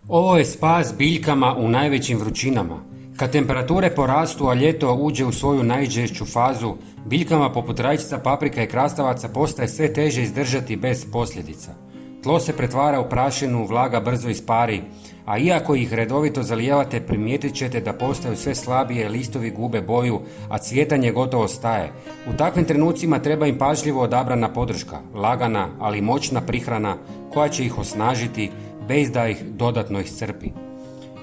Ovo je spas biljkama u najvećim vrućinama. Kad temperature porastu, a ljeto uđe u svoju najžešću fazu, biljkama poput rajčica, paprika i krastavaca postaje sve teže izdržati bez posljedica. Tlo se pretvara u prašinu, vlaga brzo ispari, a iako ih redovito zalijevate, primijetit ćete da postaju sve slabije, listovi gube boju, a cvjetanje gotovo staje. U takvim trenucima treba im pažljivo odabrana podrška, lagana, ali moćna prihrana koja će ih osnažiti bez da ih dodatno iscrpi.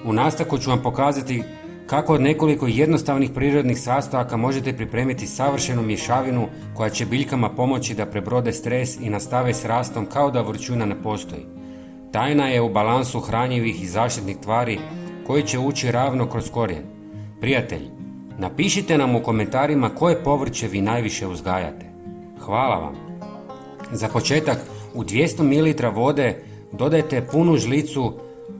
U nastavku ću vam pokazati kako od nekoliko jednostavnih prirodnih sastojaka možete pripremiti savršenu mješavinu koja će biljkama pomoći da prebrode stres i nastave s rastom kao da vrućina ne postoji. Tajna je u balansu hranjivih i zaštitnih tvari koji će ući ravno kroz korijen. Prijatelji, napišite nam u komentarima koje povrće vi najviše uzgajate. Hvala vam. Za početak, u 200 ml vode dodajte punu žlicu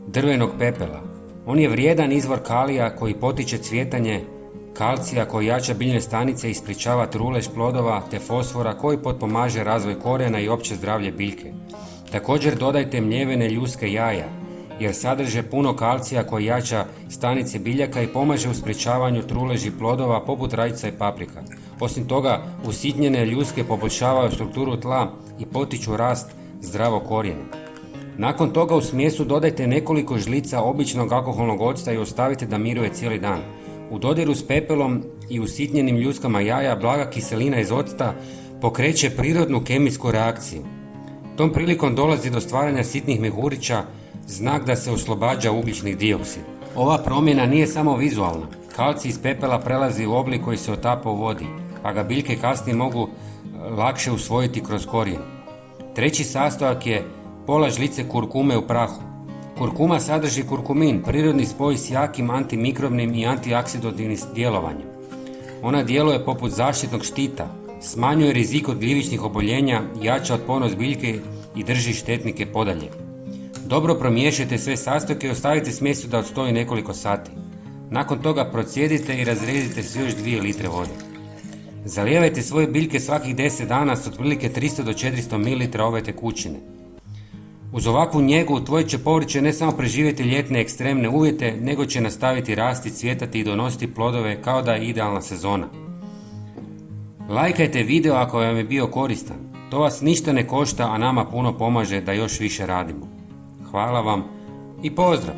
drvenog pepela. On je vrijedan izvor kalija koji potiče cvjetanje, kalcija koji jača biljne stanice i sprječava trulež plodova, te fosfora koji potpomaže razvoj korijena i opće zdravlje biljke. Također dodajte mljevene ljuske jaja, jer sadrže puno kalcija koji jača stanice biljaka i pomaže u sprječavanju truleži plodova poput rajčica i paprika. Osim toga, usitnjene ljuske poboljšavaju strukturu tla i potiču rast zdravog korijena. Nakon toga u smjesu dodajte nekoliko žlica običnog alkoholnog octa i ostavite da miruje cijeli dan. U dodiru s pepelom i usitnjenim ljuskama jaja blaga kiselina iz octa pokreće prirodnu kemijsku reakciju. Tom prilikom dolazi do stvaranja sitnih mehurića, znak da se oslobađa ugljični dioksid. Ova promjena nije samo vizualna. Kalcij iz pepela prelazi u oblik koji se otapa u vodi, pa ga biljke kasnije mogu lakše usvojiti kroz korijen. Treći sastojak je pola žlice kurkume u prahu. Kurkuma sadrži kurkumin, prirodni spoj s jakim antimikrobnim i antioksidativnim djelovanjem. Ona djeluje poput zaštitnog štita, smanjuje rizik od gljivičnih oboljenja, jača otpornost biljke i drži štetnike podalje. Dobro promiješajte sve sastojke i ostavite smjesu da odstoji nekoliko sati. Nakon toga procijedite i razredite s još 2 litre vode. Zalijevajte svoje biljke svakih 10 dana s otprilike 300 do 400 ml ove tekućine. Uz ovakvu njegu tvoje će povrće ne samo preživjeti ljetne ekstremne uvjete, nego će nastaviti rasti, cvjetati i donositi plodove kao da je idealna sezona. Lajkajte video ako vam je bio koristan. To vas ništa ne košta, a nama puno pomaže da još više radimo. Hvala vam i pozdrav!